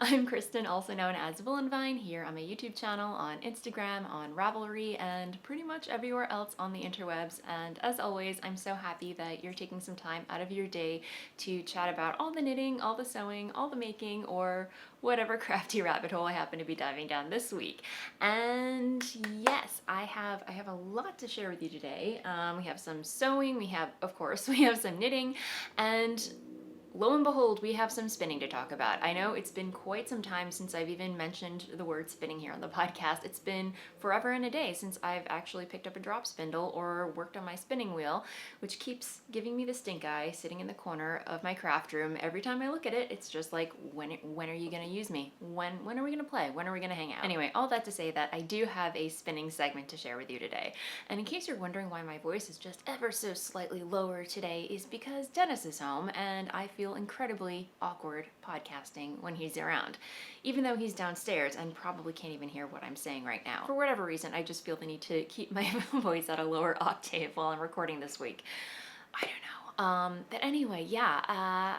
I'm Kristen, also known as Voolenvine, here on my YouTube channel, on Instagram, on Ravelry, and pretty much everywhere else on the interwebs. And as always, I'm so happy that you're taking some time out of your day to chat about all the knitting, all the sewing, all the making, or whatever crafty rabbit hole I happen to be diving down this week. And yes, I have a lot to share with you today. We have some sewing, we have some knitting, and lo and behold, we have some spinning to talk about. I know it's been quite some time since I've even mentioned the word spinning here on the podcast. It's been forever and a day since I've actually picked up a drop spindle or worked on my spinning wheel, which keeps giving me the stink eye sitting in the corner of my craft room. Every time I look at it, it's just like, when are you going to use me? When are we going to play? When are we going to hang out? Anyway, all that to say that I do have a spinning segment to share with you today. And in case you're wondering why my voice is just ever so slightly lower today, is because Dennis is home and I feel incredibly awkward podcasting when he's around, even though he's downstairs and probably can't even hear what I'm saying right now. For whatever reason, I just feel the need to keep my voice at a lower octave while I'm recording this week. I don't know. But anyway, yeah,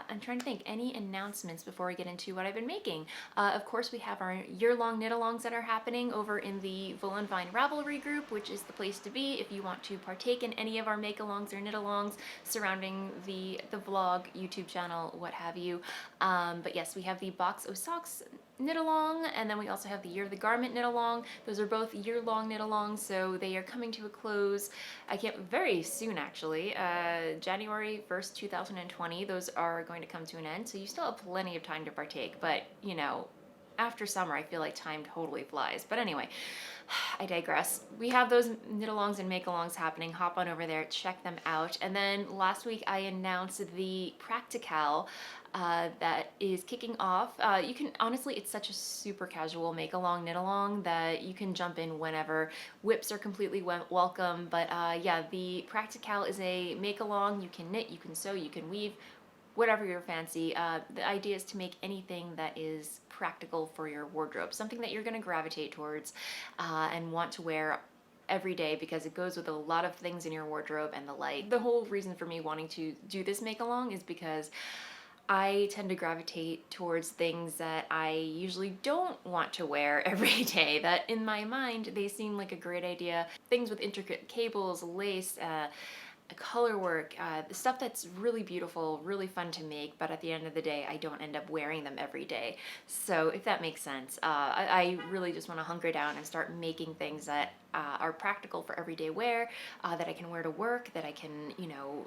I'm trying to think. Any announcements before I get into what I've been making? Of course, we have our year-long knit-alongs that are happening over in the Voolenvine Ravelry group, which is the place to be if you want to partake in any of our make-alongs or knit-alongs surrounding the vlog, YouTube channel, what have you. But yes, we have the Box o' Socks knit-along, and then we also have the Year of the Garment knit-along. Those are both year-long knit-alongs, so they are coming to a close, I can't, very soon actually, January 1st, 2020. Those are going to come to an end, so you still have plenty of time to partake, but you know, after summer, I feel like time totally flies. But anyway, I digress. We have those knit-alongs and make-alongs happening. Hop on over there, check them out. And then last week I announced the Practical that is kicking off. You can, honestly, it's such a super casual make-along, knit-along that you can jump in whenever. Whips are completely welcome, but yeah, the Practical is a make-along. You can knit, you can sew, you can weave, whatever your fancy. The idea is to make anything that is practical for your wardrobe, something that you're going to gravitate towards and want to wear every day because it goes with a lot of things in your wardrobe and the like. The whole reason for me wanting to do this make along is because I tend to gravitate towards things that I usually don't want to wear every day, that in my mind they seem like a great idea. Things with intricate cables, lace, color work, stuff that's really beautiful, really fun to make, but at the end of the day, I don't end up wearing them every day. So if that makes sense, I really just want to hunker down and start making things that are practical for everyday wear, that I can wear to work, that I can, you know,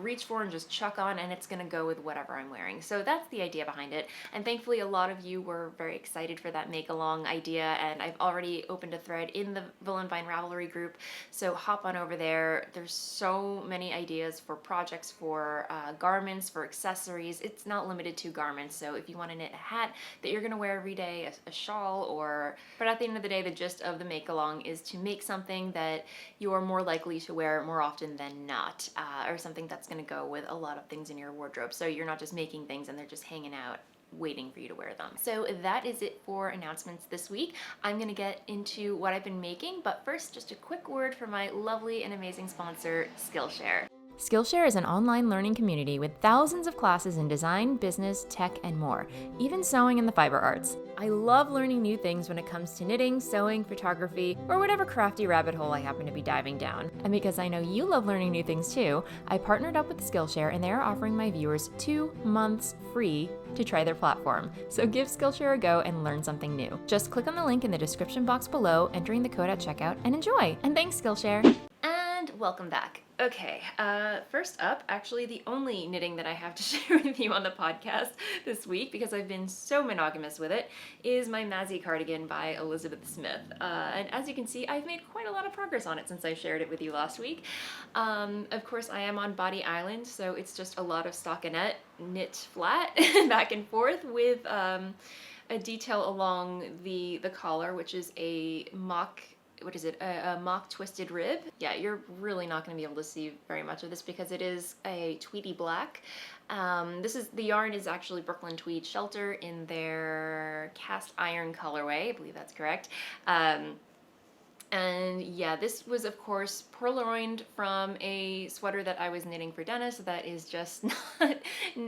reach for and just chuck on, and it's gonna go with whatever I'm wearing. So that's the idea behind it, and thankfully a lot of you were very excited for that make along idea, and I've already opened a thread in the Voolenvine Ravelry group, so hop on over there. There's so many ideas for projects, for garments, for accessories. It's not limited to garments, so if you want to knit a hat that you're gonna wear every day, a shawl, but at the end of the day, the gist of the make along is to make something that you're more likely to wear more often than not, or something that's going to go with a lot of things in your wardrobe. So you're not just making things and they're just hanging out waiting for you to wear them. So that is it for announcements this week. I'm going to get into what I've been making, but first, just a quick word from my lovely and amazing sponsor, Skillshare. Skillshare is an online learning community with thousands of classes in design, business, tech, and more, even sewing and the fiber arts. I love learning new things when it comes to knitting, sewing, photography, or whatever crafty rabbit hole I happen to be diving down. And because I know you love learning new things too, I partnered up with Skillshare and they are offering my viewers 2 months free to try their platform. So give Skillshare a go and learn something new. Just click on the link in the description box below, entering the code at checkout, and enjoy. And thanks, Skillshare. And welcome back. Okay, first up, actually the only knitting that I have to share with you on the podcast this week, because I've been so monogamous with it, is my Mazzy cardigan by Elizabeth Smith. And as you can see, I've made quite a lot of progress on it since I shared it with you last week. Of course, I am on Body Island, so it's just a lot of stockinette knit flat back and forth with a detail along the collar, which is a mock, a mock twisted rib. Yeah, you're really not going to be able to see very much of this because it is a tweedy black. The yarn is actually Brooklyn Tweed Shelter in their cast iron colorway. I believe that's correct. And yeah, this was of course purloined from a sweater that I was knitting for Dennis. That is just not,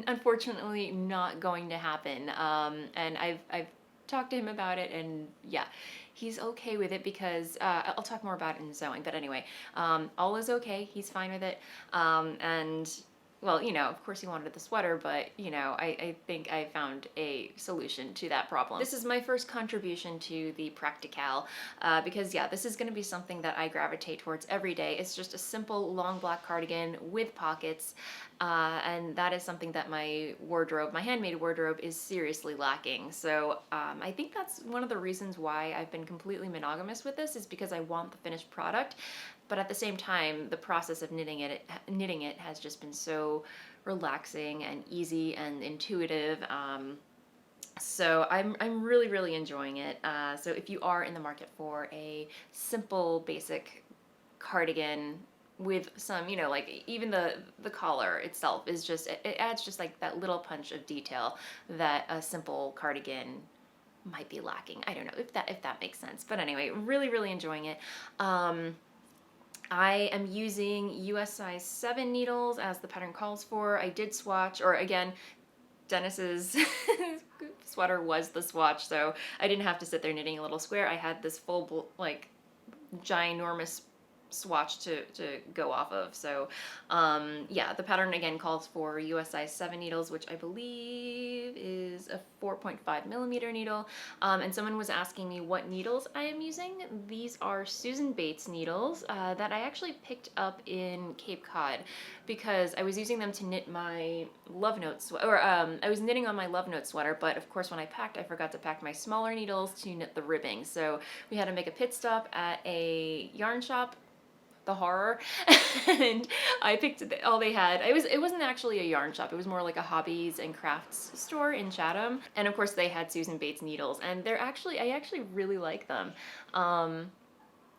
unfortunately, not going to happen. And I've talked to him about it, and yeah, he's okay with it because I'll talk more about it in sewing. But anyway, all is okay. He's fine with it. And well, of course he wanted the sweater, but, I think I found a solution to that problem. This is my first contribution to the Practical, because, yeah, this is going to be something that I gravitate towards every day. It's just a simple long black cardigan with pockets, and that is something that my wardrobe, my handmade wardrobe, is seriously lacking. So I think that's one of the reasons why I've been completely monogamous with this, is because I want the finished product. But at the same time, the process of knitting it has just been so relaxing and easy and intuitive. So I'm really, really enjoying it. So if you are in the market for a simple, basic cardigan with some, like even the collar itself is just, it adds just like that little punch of detail that a simple cardigan might be lacking. I don't know if that makes sense. But anyway, really, really enjoying it. I am using US size 7 needles as the pattern calls for. I did swatch, or again, Dennis's sweater was the swatch, so I didn't have to sit there knitting a little square. I had this full, like, ginormous swatch to go off of. So yeah, the pattern again calls for US size 7 needles, which I believe is a 4.5 millimeter needle. And someone was asking me what needles I am using. These are Susan Bates needles that I actually picked up in Cape Cod because I was using them to knit my Love Note sweater, or I was knitting on my Love Note sweater, but of course when I packed, I forgot to pack my smaller needles to knit the ribbing. So we had to make a pit stop at a yarn shop, the horror, and I picked all they had. It wasn't actually a yarn shop. It was more like a hobbies and crafts store in Chatham. And of course they had Susan Bates needles, and I actually really like them. I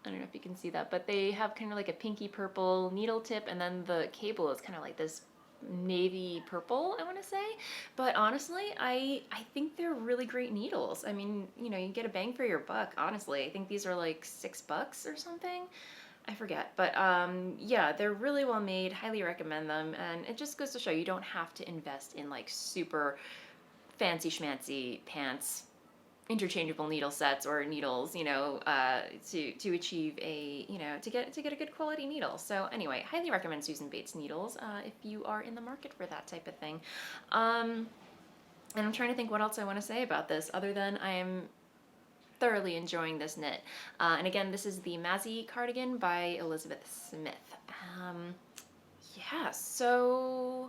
don't know if you can see that, but they have kind of like a pinky purple needle tip, and then the cable is kind of like this navy purple, I want to say. But honestly, I think they're really great needles. I mean, you get a bang for your buck, honestly. I think these are like $6 or something. I forget, but yeah, they're really well made. Highly recommend them, and it just goes to show you don't have to invest in like super fancy schmancy pants, interchangeable needle sets or needles, to achieve a, to get a good quality needle. So anyway, highly recommend Susan Bates needles if you are in the market for that type of thing. And I'm trying to think what else I want to say about this other than I am thoroughly enjoying this knit. And again, this is the Mazzy cardigan by Elizabeth Smith. Yeah, so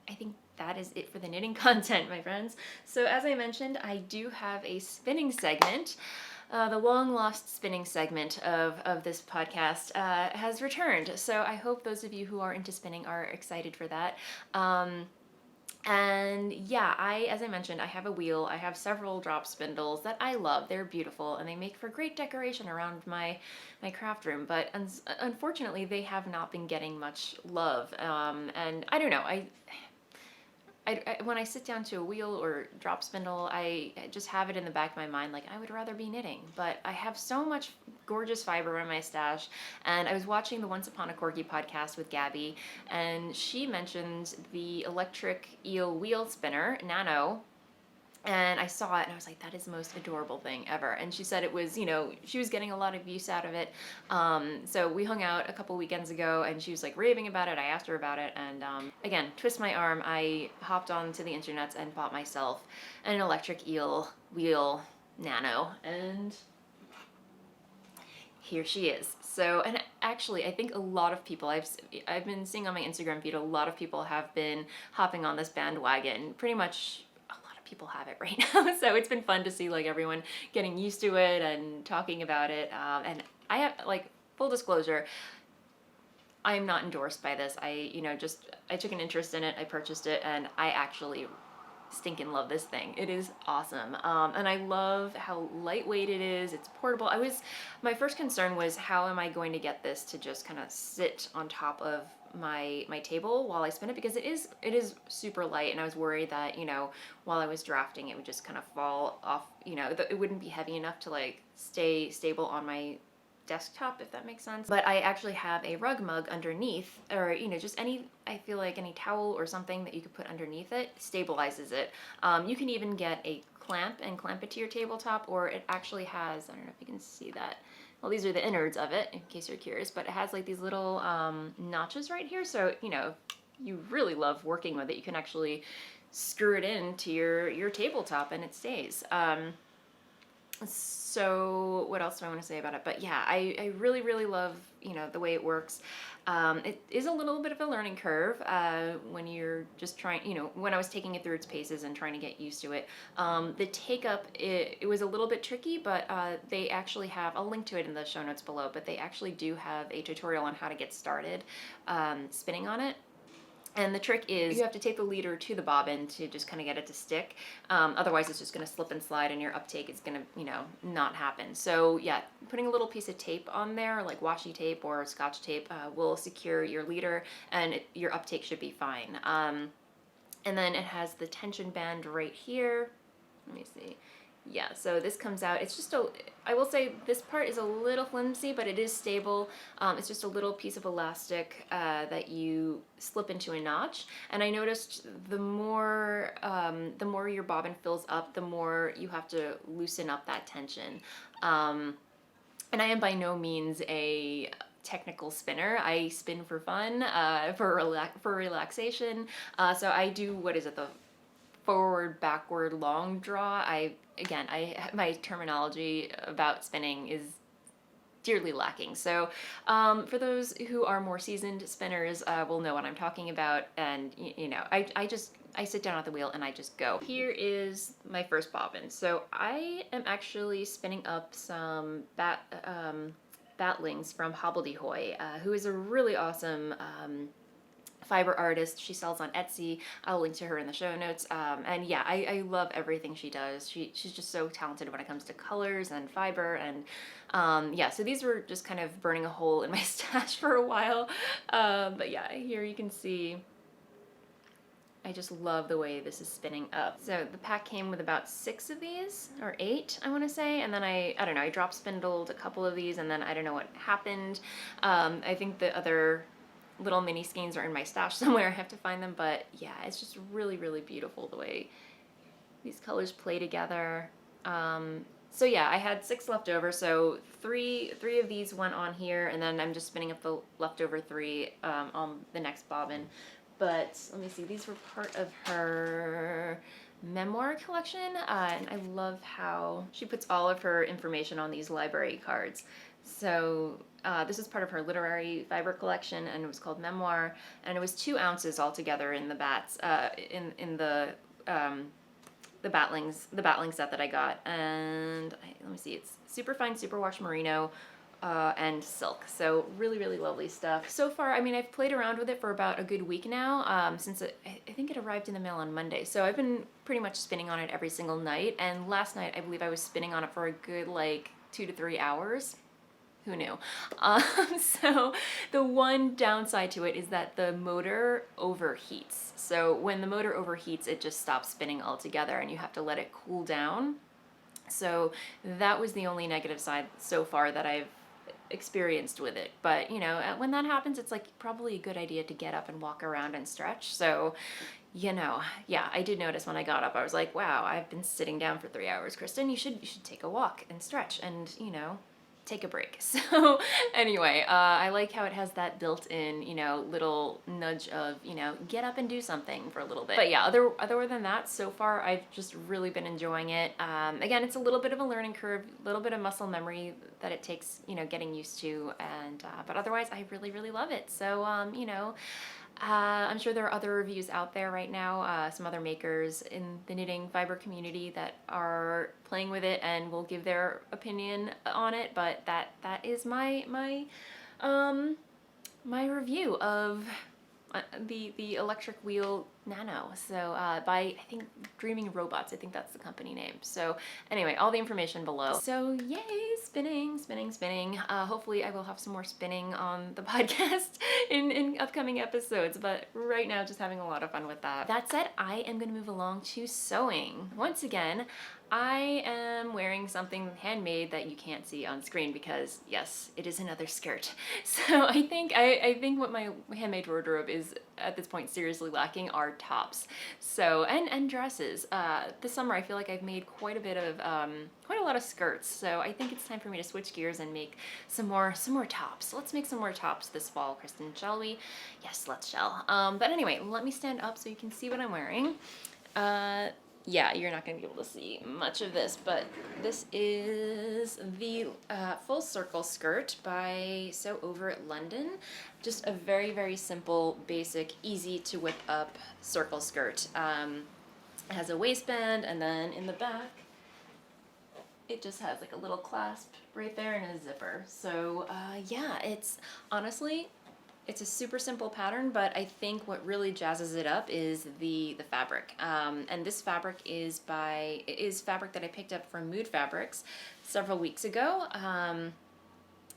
I think that is it for the knitting content, my friends. So as I mentioned, I do have a spinning segment. The long lost spinning segment of this podcast has returned. So I hope those of you who are into spinning are excited for that. And yeah, as I mentioned, I have a wheel. I have several drop spindles that I love. They're beautiful and they make for great decoration around my craft room. But unfortunately, they have not been getting much love. And I don't know. When I sit down to a wheel or drop spindle, I just have it in the back of my mind, like, I would rather be knitting. But I have so much gorgeous fiber in my stash, and I was watching the Once Upon a Corgi podcast with Gabby, and she mentioned the Electric Eel Wheel Spinner Nano. And I saw it and I was like, that is the most adorable thing ever. And she said it was, she was getting a lot of use out of it. So we hung out a couple weekends ago and she was like raving about it. I asked her about it. And again, twist my arm, I hopped onto the internet and bought myself an Electric Eel Wheel Nano. And here she is. So, and actually, I think a lot of people, I've been seeing on my Instagram feed, a lot of people have been hopping on this bandwagon. Pretty much people have it right now. So it's been fun to see like everyone getting used to it and talking about it. And I have, like, full disclosure, I am not endorsed by this. I took an interest in it, I purchased it, and I actually stinking love this thing. It is awesome. And I love how lightweight it is. It's portable. My first concern was, how am I going to get this to just kind of sit on top of my table while I spin it, because it is super light, and I was worried that, while I was drafting, it would just kind of fall off, it wouldn't be heavy enough to like stay stable on my desktop, if that makes sense. But I actually have a rug mug underneath, or you know, just any, I feel like any towel or something that you could put underneath it stabilizes it. You can even get a clamp and clamp it to your tabletop, or it actually has, I don't know if you can see that. Well, these are the innards of it, in case you're curious, but it has like these little notches right here. So, you know, if you really love working with it, you can actually screw it into your tabletop and it stays. So what else do I want to say about it? But yeah, I really, really love, you know, the way it works. It is a little bit of a learning curve when you're just trying, you know, when I was taking it through its paces and trying to get used to it. The take up, it was a little bit tricky, but they actually have, I'll link to it in the show notes below, but they actually do have a tutorial on how to get started spinning on it. And the trick is you have to tape the leader to the bobbin to just kind of get it to stick. Otherwise it's just going to slip and slide and your uptake is going to, you know, not happen. So yeah, putting a little piece of tape on there, like washi tape or Scotch tape, will secure your leader and your uptake should be fine. And then it has the tension band right here. Let me see. Yeah, so this comes out, it's just a, I will say this part is a little flimsy, but it is stable. It's just a little piece of elastic that you slip into a notch. And I noticed the more your bobbin fills up, the more you have to loosen up that tension. And I am by no means a technical spinner. I spin for fun, for relaxation. So I do, what is it, the forward, backward, long draw. My terminology about spinning is dearly lacking. So for those who are more seasoned spinners will know what I'm talking about. And you know, I sit down at the wheel and I just go. Here is my first bobbin. So I am actually spinning up some batlings from Hobbledehoy, who is a really awesome fiber artist. She sells on Etsy. I'll link to her in the show notes. And yeah, I love everything she does. She's just so talented when it comes to colors and fiber. And yeah, so these were just kind of burning a hole in my stash for a while. But yeah, here you can see, I just love the way this is spinning up. So the pack came with about 6 of these, or 8, I want to say. And then I don't know, I drop spindled a couple of these and then I don't know what happened. I think the other little mini skeins are in my stash somewhere. I have to find them, but yeah, it's just really, really beautiful the way these colors play together. So yeah, I had 6 left over, so three of these went on here, and then I'm just spinning up the leftover 3 on the next bobbin. But let me see, these were part of her memoir collection, and I love how she puts all of her information on these library cards. So this is part of her literary fiber collection, and it was called Memoir, and it was 2 ounces altogether in the bats, in the battling set that I got. And let me see, it's super fine superwash merino and silk. So really, really lovely stuff. So far, I mean, I've played around with it for about a good week now, since I think it arrived in the mail on Monday. So I've been pretty much spinning on it every single night, and last night I believe I was spinning on it for a good like 2 to 3 hours. Who knew? So the one downside to it is that the motor overheats. So when the motor overheats, it just stops spinning altogether and you have to let it cool down. So that was the only negative side so far that I've experienced with it. But you know, when that happens, it's like probably a good idea to get up and walk around and stretch. So, you know, yeah, I did notice when I got up, I was like, wow, I've been sitting down for 3 hours, Kristen. You should take a walk and stretch and, you know, take a break. So anyway, I like how it has that built-in, you know, little nudge of, you know, get up and do something for a little bit. But yeah, other than that, so far I've just really been enjoying it. Again, it's a little bit of a learning curve, a little bit of muscle memory that it takes, you know, getting used to, and but otherwise I really, really love it. So you know, I'm sure there are other reviews out there right now, some other makers in the knitting fiber community that are playing with it and will give their opinion on it, but that is my review of the Electric Eel Nano. So by, I think, Dreaming Robots, I think that's the company name. So anyway, all the information below. So yay, spinning, spinning, spinning. Hopefully I will have some more spinning on the podcast in upcoming episodes, but right now just having a lot of fun with that. That said, I am going to move along to sewing. Once again, I am wearing something handmade that you can't see on screen because yes, it is another skirt. So I think what my handmade wardrobe is at this point seriously lacking are tops. So and dresses. This summer I feel like I've made quite a lot of skirts. So I think it's time for me to switch gears and make some more tops. Let's make some more tops this fall, Kristen, shall we? Yes, let's shall. But anyway, let me stand up so you can see what I'm wearing. Yeah, you're not going to be able to see much of this, but this is the full circle skirt by Sew Over at London. Just a very, very simple, basic, easy to whip up circle skirt. It has a waistband, and then in the back, it just has like a little clasp right there and a zipper. So yeah, it's honestly, it's a super simple pattern, but I think what really jazzes it up is the fabric. And this fabric is fabric that I picked up from Mood Fabrics several weeks ago.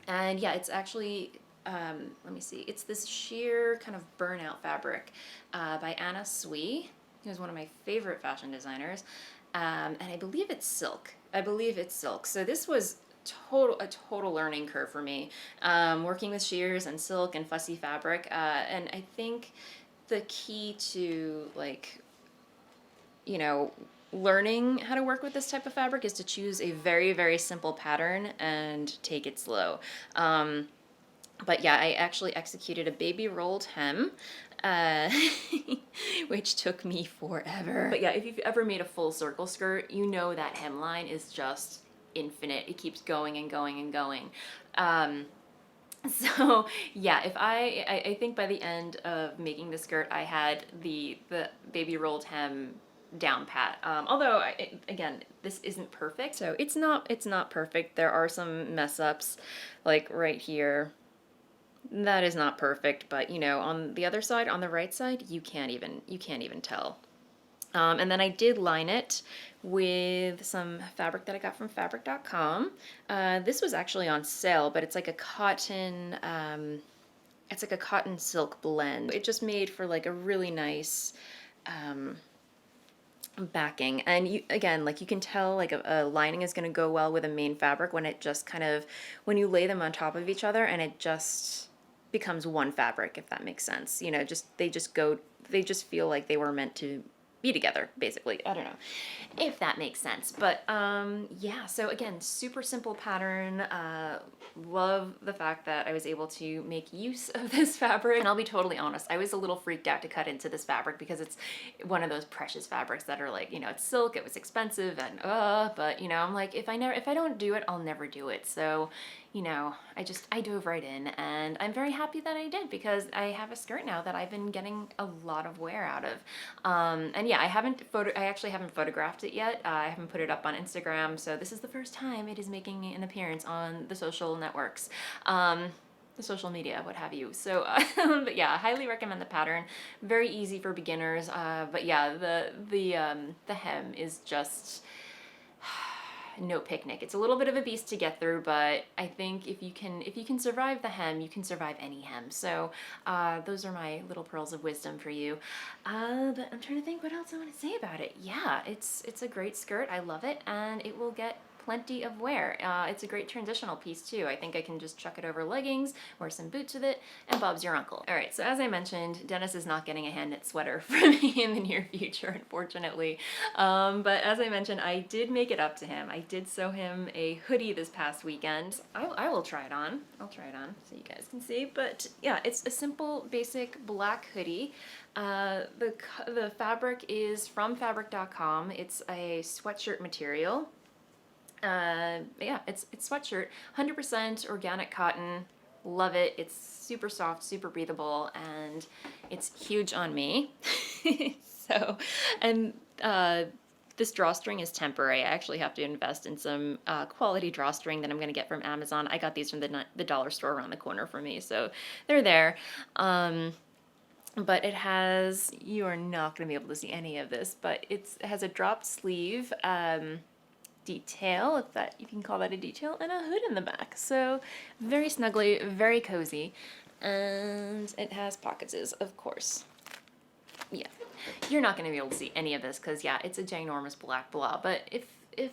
And yeah, it's actually, let me see, it's this sheer kind of burnout fabric by Anna Sui, who's one of my favorite fashion designers. And I believe it's silk. So this was a total learning curve for me, working with shears and silk and fussy fabric, and I think the key to, like, you know, learning how to work with this type of fabric is to choose a very, very simple pattern and take it slow. But yeah, I actually executed a baby rolled hem, which took me forever. But yeah, if you've ever made a full circle skirt, you know that hemline is just infinite. It keeps going and going and going. So yeah, if I think by the end of making the skirt, I had the baby rolled hem down pat. Although again, this isn't perfect. So it's not perfect. There are some mess ups, like right here. That is not perfect, but you know, on the other side, on the right side, you can't even tell. And then I did line it with some fabric that I got from fabric.com. This was actually on sale, but it's like a cotton, silk blend. It just made for like a really nice backing. And you, again, like you can tell like a lining is going to go well with a main fabric when it just kind of, when you lay them on top of each other and it just becomes one fabric, if that makes sense. You know, they just feel like they were meant to be together, basically. I don't know if that makes sense, but yeah, so again, super simple pattern. Love the fact that I was able to make use of this fabric, and I'll be totally honest, I was a little freaked out to cut into this fabric because it's one of those precious fabrics that are like, you know, it's silk, it was expensive, and but you know, I'm like, if I don't do it, I'll never do it. So you know, I dove right in, and I'm very happy that I did because I have a skirt now that I've been getting a lot of wear out of. And yeah, I actually haven't photographed it yet. I haven't put it up on Instagram, so this is the first time it is making an appearance on the social networks. The social media, what have you. So, but yeah, I highly recommend the pattern. Very easy for beginners. But yeah, the hem is just no picnic. It's a little bit of a beast to get through, but I think if you can survive the hem, you can survive any hem. So those are my little pearls of wisdom for you. But I'm trying to think what else I want to say about it. Yeah, it's a great skirt. I love it, and it will get plenty of wear. It's a great transitional piece too. I think I can just chuck it over leggings, wear some boots with it, and Bob's your uncle. All right, so as I mentioned, Dennis is not getting a hand knit sweater from me in the near future, unfortunately. But as I mentioned, I did make it up to him. I did sew him a hoodie this past weekend. I will try it on. I'll try it on so you guys can see. But yeah, it's a simple, basic black hoodie. The fabric is from fabric.com. It's a sweatshirt material. Yeah, it's sweatshirt, 100% organic cotton. Love it. It's super soft, super breathable, and it's huge on me. So, and this drawstring is temporary. I actually have to invest in some quality drawstring that I'm going to get from Amazon. I got these from the dollar store around the corner for me, so they're there. but it has, you are not going to be able to see any of this, but it has a dropped sleeve detail, if that you can call that a detail, and a hood in the back. So very snuggly, very cozy, and it has pockets, of course. Yeah, you're not going to be able to see any of this because yeah, it's a ginormous black blob, but if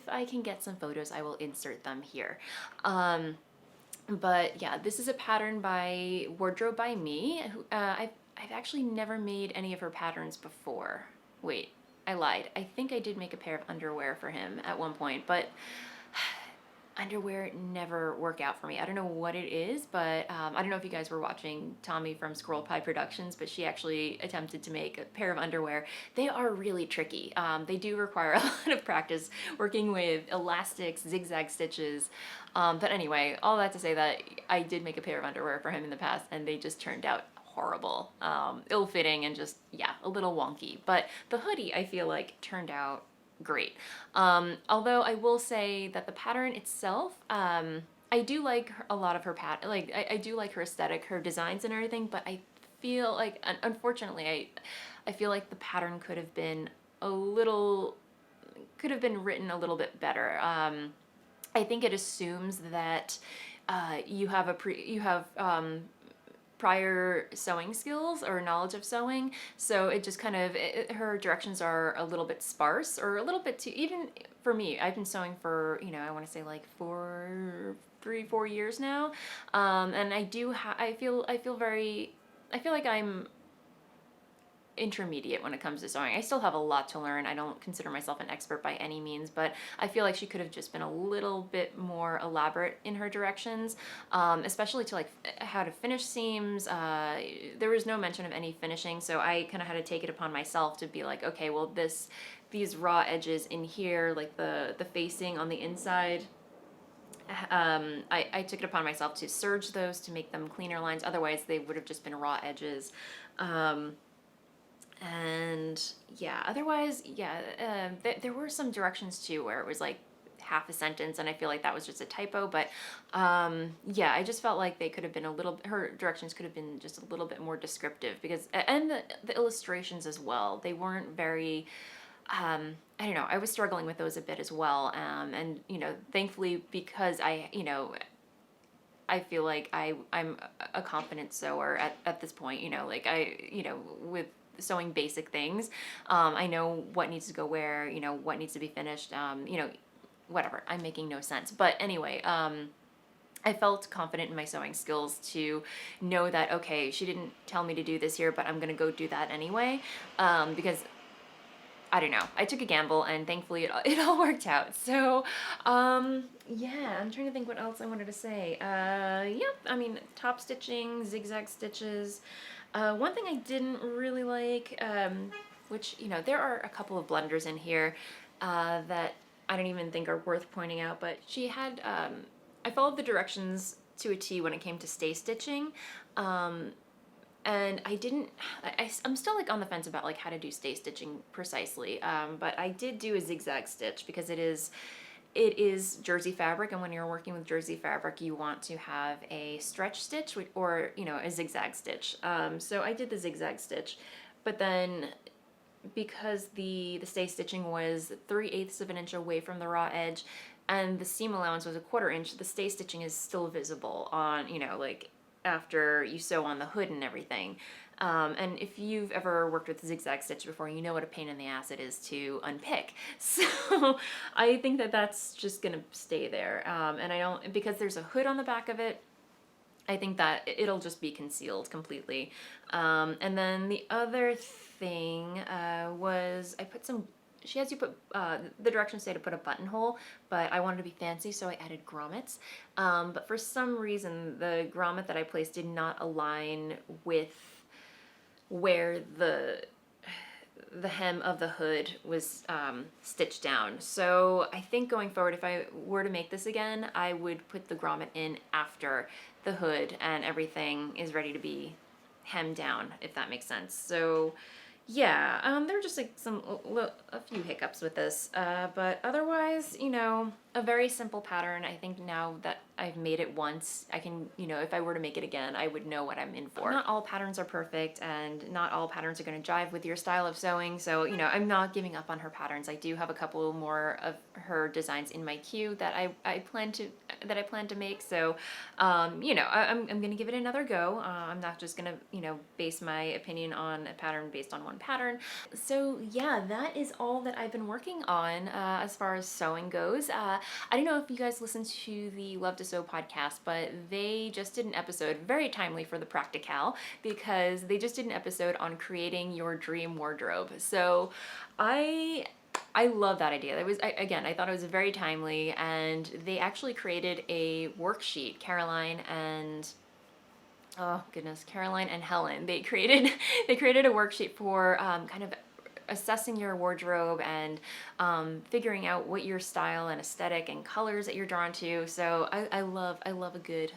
I can get some photos, I will insert them here. But yeah, this is a pattern by Wardrobe by Me. I've actually never made any of her patterns before. Wait, I lied. I think I did make a pair of underwear for him at one point, but underwear never work out for me. I don't know what it is, but I don't know if you guys were watching Tommy from Squirrel Pie Productions, but she actually attempted to make a pair of underwear. They are really tricky. They do require a lot of practice working with elastics, zigzag stitches. But anyway, all that to say that I did make a pair of underwear for him in the past, and they just turned out horrible, ill-fitting, and just, yeah, a little wonky. But the hoodie, I feel like, turned out great. Although I will say that the pattern itself, I do like a lot of her I do like her aesthetic, her designs and everything, but I feel like, unfortunately, I feel like the pattern could have been written a little bit better. I think it assumes that you have prior sewing skills or knowledge of sewing, so it just kind of, her directions are a little bit sparse, or a little bit too, even for me, I've been sewing for, you know, I want to say like 4 years now, and I feel like I'm intermediate when it comes to sewing. I still have a lot to learn. I don't consider myself an expert by any means, but I feel like she could have just been a little bit more elaborate in her directions, especially to like how to finish seams. There was no mention of any finishing, so I kind of had to take it upon myself to be like, okay, well these raw edges in here, like the facing on the inside, I took it upon myself to serge those to make them cleaner lines. Otherwise, they would have just been raw edges. And yeah, otherwise, yeah, there were some directions too where it was like half a sentence, and I feel like that was just a typo, but yeah, I just felt like they could have been her directions could have been just a little bit more descriptive, because, and the illustrations as well, they weren't very, I don't know, I was struggling with those a bit as well, and, you know, thankfully, because I feel like I'm a confident sewer at this point, you know, like with sewing basic things, I know what needs to go where, you know, what needs to be finished, you know, whatever, I'm making no sense. But anyway, I felt confident in my sewing skills to know that, okay, she didn't tell me to do this here, but I'm going to go do that anyway, because I don't know, I took a gamble, and thankfully it all worked out. So, yeah, I'm trying to think what else I wanted to say. Yeah, I mean, top stitching, zigzag stitches. One thing I didn't really like, which, you know, there are a couple of blunders in here that I don't even think are worth pointing out, but she had, I followed the directions to a T when it came to stay stitching. And I'm still like on the fence about like how to do stay stitching precisely, but I did do a zigzag stitch because it is jersey fabric, and when you're working with jersey fabric, you want to have a stretch stitch or, you know, a zigzag stitch. So I did the zigzag stitch, but then because the stay stitching was 3/8 of an inch away from the raw edge, and the seam allowance was 1/4 inch, the stay stitching is still visible on, you know, like after you sew on the hood and everything. And if you've ever worked with zigzag stitch before, you know what a pain in the ass it is to unpick. So I think that that's just gonna stay there. And I don't, because there's a hood on the back of it, I think that it'll just be concealed completely. And then the other thing was I put some, she has you put, the directions say to put a buttonhole, but I wanted to be fancy, so I added grommets. But for some reason, the grommet that I placed did not align with where the hem of the hood was stitched down. So I think going forward, if I were to make this again, I would put the grommet in after the hood and everything is ready to be hemmed down, if that makes sense. So yeah, there were just like a few hiccups with this, but otherwise, you know, a very simple pattern. I think now that I've made it once, I can, you know, if I were to make it again, I would know what I'm in for. Not all patterns are perfect, and not all patterns are going to jive with your style of sewing, so, you know, I'm not giving up on her patterns. I do have a couple more of her designs in my queue that I plan to make, so, you know, I'm going to give it another go. I'm not just going to, you know, base my opinion on a pattern based on one pattern. So yeah, that is all that I've been working on as far as sewing goes. I don't know if you guys listen to the Love to Sew podcast, but they just did an episode, very timely for the Practical, because they just did an episode on creating your dream wardrobe. So I love that idea. It was, again, I thought it was very timely, and they actually created a worksheet. Caroline and Helen, they created a worksheet for kind of assessing your wardrobe and figuring out what your style and aesthetic and colors that you're drawn to. So I love a good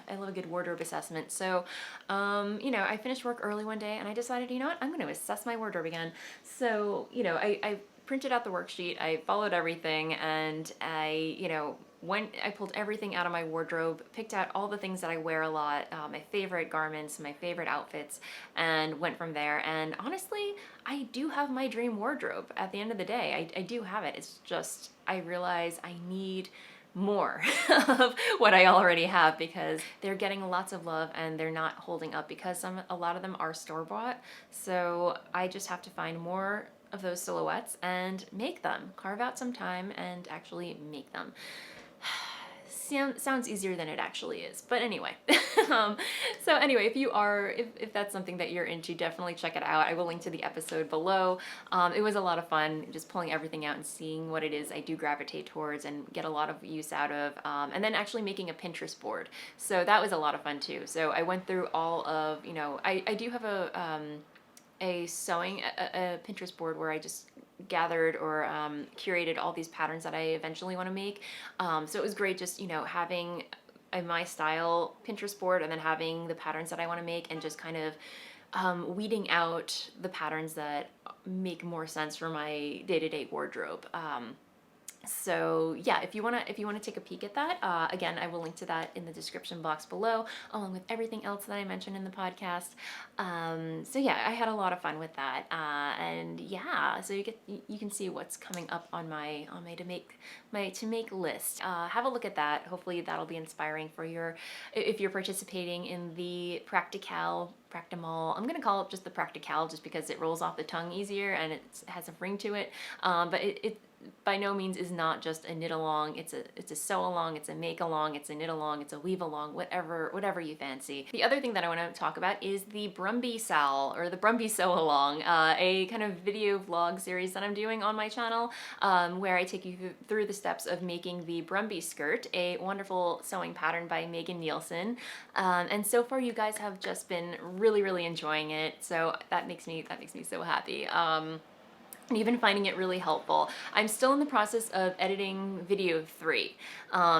wardrobe assessment. So you know, I finished work early one day and I decided, you know what, I'm going to assess my wardrobe again. So, you know, I printed out the worksheet, I followed everything, and you know, I pulled everything out of my wardrobe, picked out all the things that I wear a lot, my favorite garments, my favorite outfits, and went from there. And honestly, I do have my dream wardrobe at the end of the day. I do have it. It's just, I realize I need more of what I already have, because they're getting lots of love and they're not holding up, because a lot of them are store-bought. So I just have to find more of those silhouettes and make them, carve out some time and actually make them. Sounds easier than it actually is, but anyway. So anyway, if that's something that you're into, definitely check it out. I will link to the episode below. It was a lot of fun just pulling everything out and seeing what it is I do gravitate towards and get a lot of use out of, and then actually making a Pinterest board. So that was a lot of fun too. So I went through all of, you know, I do have a sewing a Pinterest board where I just gathered or curated all these patterns that I eventually want to make. So it was great just, you know, having a my style Pinterest board and then having the patterns that I want to make, and just kind of weeding out the patterns that make more sense for my day-to-day wardrobe. So yeah, if you wanna take a peek at that, again, I will link to that in the description box below, along with everything else that I mentioned in the podcast. So yeah, I had a lot of fun with that, and yeah, so you can see what's coming up on my to make list. Have a look at that. Hopefully that'll be inspiring for if you're participating in the Practimal. I'm gonna call it just the Practical, just because it rolls off the tongue easier and it has a ring to it. But it by no means is not just a knit along. It's a sew along, it's a make along, it's a knit along, it's a weave along, whatever you fancy. The other thing that I want to talk about is the Brumby SAL, or the Brumby Sew Along, a kind of video vlog series that I'm doing on my channel, where I take you through the steps of making the Brumby skirt, a wonderful sewing pattern by Megan Nielsen. And so far you guys have just been really enjoying it, so that makes me so happy. And even finding it really helpful. I'm still in the process of editing video 3,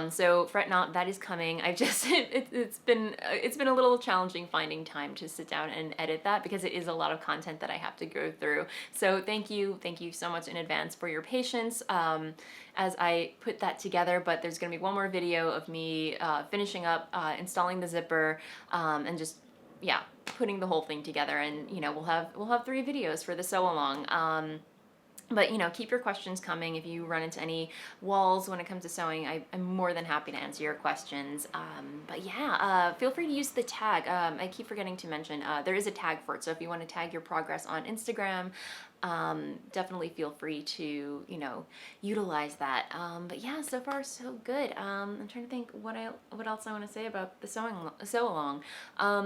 so fret not, that is coming. I've just it's been a little challenging finding time to sit down and edit that, because it is a lot of content that I have to go through. So thank you so much in advance for your patience as I put that together. But there's gonna be one more video of me finishing up installing the zipper, and just, yeah, putting the whole thing together. And you know, we'll have 3 videos for the sew along. But you know, keep your questions coming. If you run into any walls when it comes to sewing, I'm more than happy to answer your questions. But yeah, feel free to use the tag. I keep forgetting to mention, there is a tag for it. So if you want to tag your progress on Instagram, definitely feel free to, you know, utilize that. But yeah, so far so good. I'm trying to think what else I want to say about the sew along.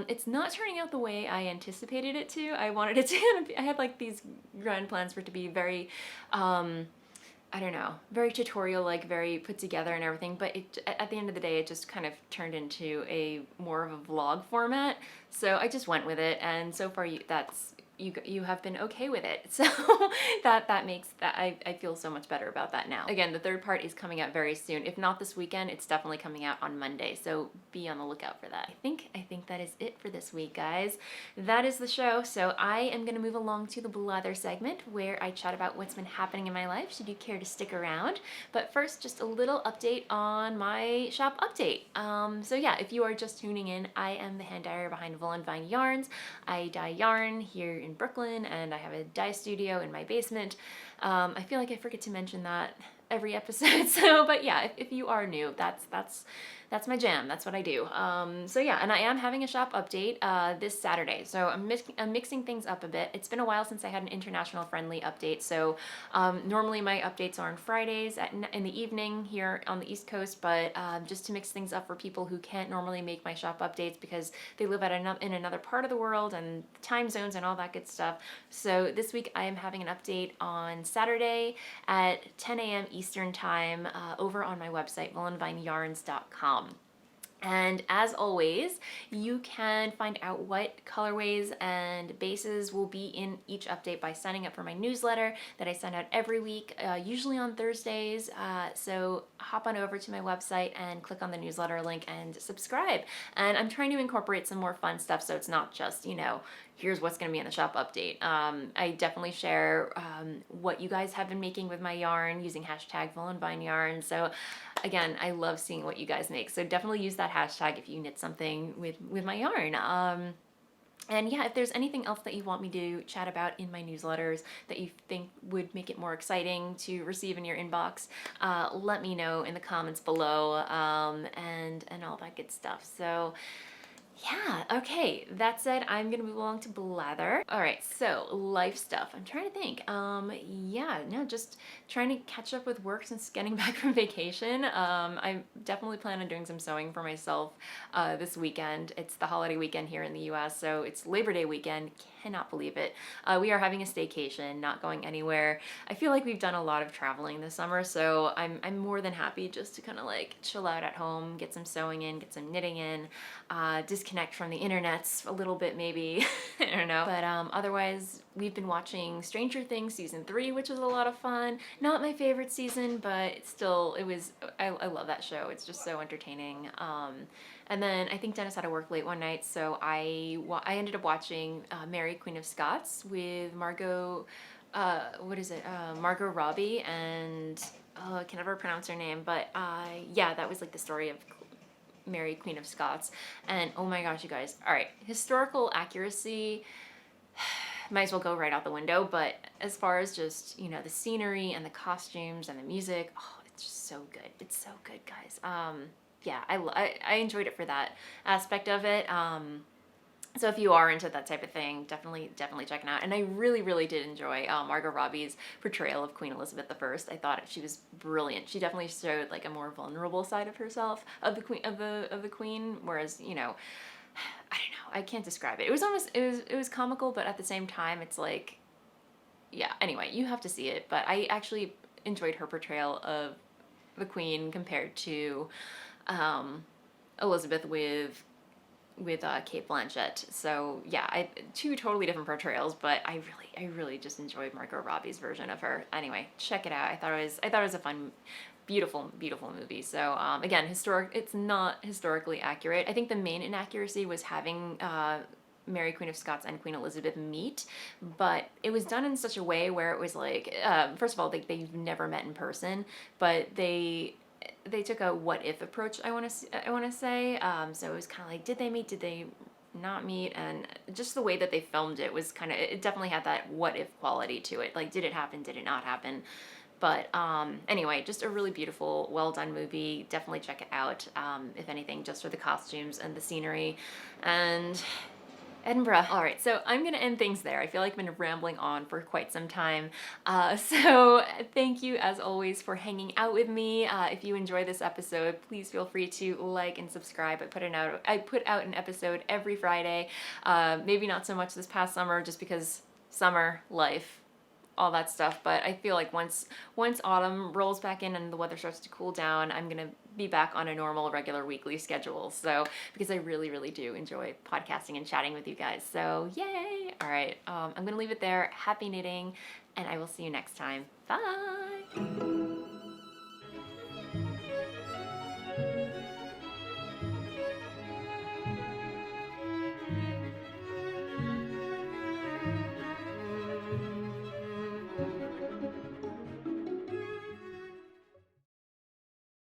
It's not turning out the way I anticipated it to. I wanted it to I had like these grand plans for it to be very I don't know, very tutorial, like very put together and everything, but at the end of the day, it just kind of turned into more of a vlog format. So I just went with it, and so far you have been okay with it. So that makes that I feel so much better about that now. Again, the third part is coming out very soon. If not this weekend, it's definitely coming out on Monday. So be on the lookout for that. I think that is it for this week, guys. That is the show. So I am going to move along to the Blather segment where I chat about what's been happening in my life, should you care to stick around. But first, just a little update on my shop update. So yeah, if you are just tuning in, I am the hand dyer behind Voolenvine Yarns. I dye yarn here in Brooklyn, and I have a dye studio in my basement. I feel like I forget to mention that every episode. So, but yeah, if you are new, that's my jam. That's what I do. So yeah, and I am having a shop update this Saturday. So I'm mixing things up a bit. It's been a while since I had an international friendly update. So normally my updates are on Fridays in the evening here on the East Coast, but just to mix things up for people who can't normally make my shop updates because they live in another part of the world and time zones and all that good stuff. So this week I am having an update on Saturday at 10 a.m. Eastern time over on my website, voolenvineyarns.com. And as always, you can find out what colorways and bases will be in each update by signing up for my newsletter that I send out every week, usually on Thursdays. So hop on over to my website and click on the newsletter link and subscribe. And I'm trying to incorporate some more fun stuff so it's not just, here's what's going to be in the shop update. I definitely share what you guys have been making with my yarn using hashtag VoolenvineYarn. So again, I love seeing what you guys make. So definitely use that hashtag if you knit something with my yarn. And yeah, if there's anything else that you want me to chat about in my newsletters that you think would make it more exciting to receive in your inbox, let me know in the comments below, and all that good stuff. So yeah, okay, that said, I'm gonna move along to Blather. All right, so life stuff. I'm trying to think. Yeah, no, just trying to catch up with work since getting back from vacation. I definitely plan on doing some sewing for myself this weekend. It's the holiday weekend here in the US, so it's Labor Day weekend. Cannot believe it. We are having a staycation, not going anywhere. I feel like we've done a lot of traveling this summer, so I'm more than happy just to kind of like chill out at home, get some sewing in, get some knitting in, disconnect from the internets a little bit maybe. I don't know. But otherwise, we've been watching Stranger Things season 3, which was a lot of fun. Not my favorite season, but still, I love that show. It's just so entertaining. And then I think Dennis had to work late one night, so I ended up watching Mary, Queen of Scots with Margot, Margot Robbie, and I can never pronounce her name, but yeah, that was like the story of Mary, Queen of Scots. And oh my gosh, you guys. All right, historical accuracy might as well go right out the window, but as far as just, the scenery and the costumes and the music, oh, it's just so good. It's so good, guys. Yeah, I enjoyed it for that aspect of it. So if you are into that type of thing, definitely check it out. And I really, really did enjoy Margot Robbie's portrayal of Queen Elizabeth I. I thought she was brilliant. She definitely showed like a more vulnerable side of herself, of the queen, whereas, I don't know, I can't describe it. It was comical, but at the same time, it's like, yeah, anyway, you have to see it. But I actually enjoyed her portrayal of the queen compared to Elizabeth with Kate Blanchett. So yeah, two totally different portrayals, but I really just enjoyed Margot Robbie's version of her. Anyway, check it out. I thought it was a fun, beautiful movie. So again, it's not historically accurate. I think the main inaccuracy was having Mary, Queen of Scots and Queen Elizabeth meet, but it was done in such a way where it was like, first of all, they've never met in person, but they took a what if approach, I want to say. So it was kind of like, did they meet? Did they not meet? And just the way that they filmed it was it definitely had that what if quality to it. Like, did it happen? Did it not happen? But anyway, just a really beautiful, well done movie. Definitely check it out. If anything, just for the costumes and the scenery and Edinburgh. All right, so I'm gonna end things there. I feel like I've been rambling on for quite some time. So thank you as always for hanging out with me. If you enjoy this episode, please feel free to like and subscribe. I put out an episode every Friday. Maybe not so much this past summer, just because summer life, all that stuff, but I feel like once autumn rolls back in and the weather starts to cool down, I'm gonna be back on a normal, regular weekly schedule. So, because I really, really do enjoy podcasting and chatting with you guys. So, yay! All right, I'm going to leave it there. Happy knitting, and I will see you next time. Bye!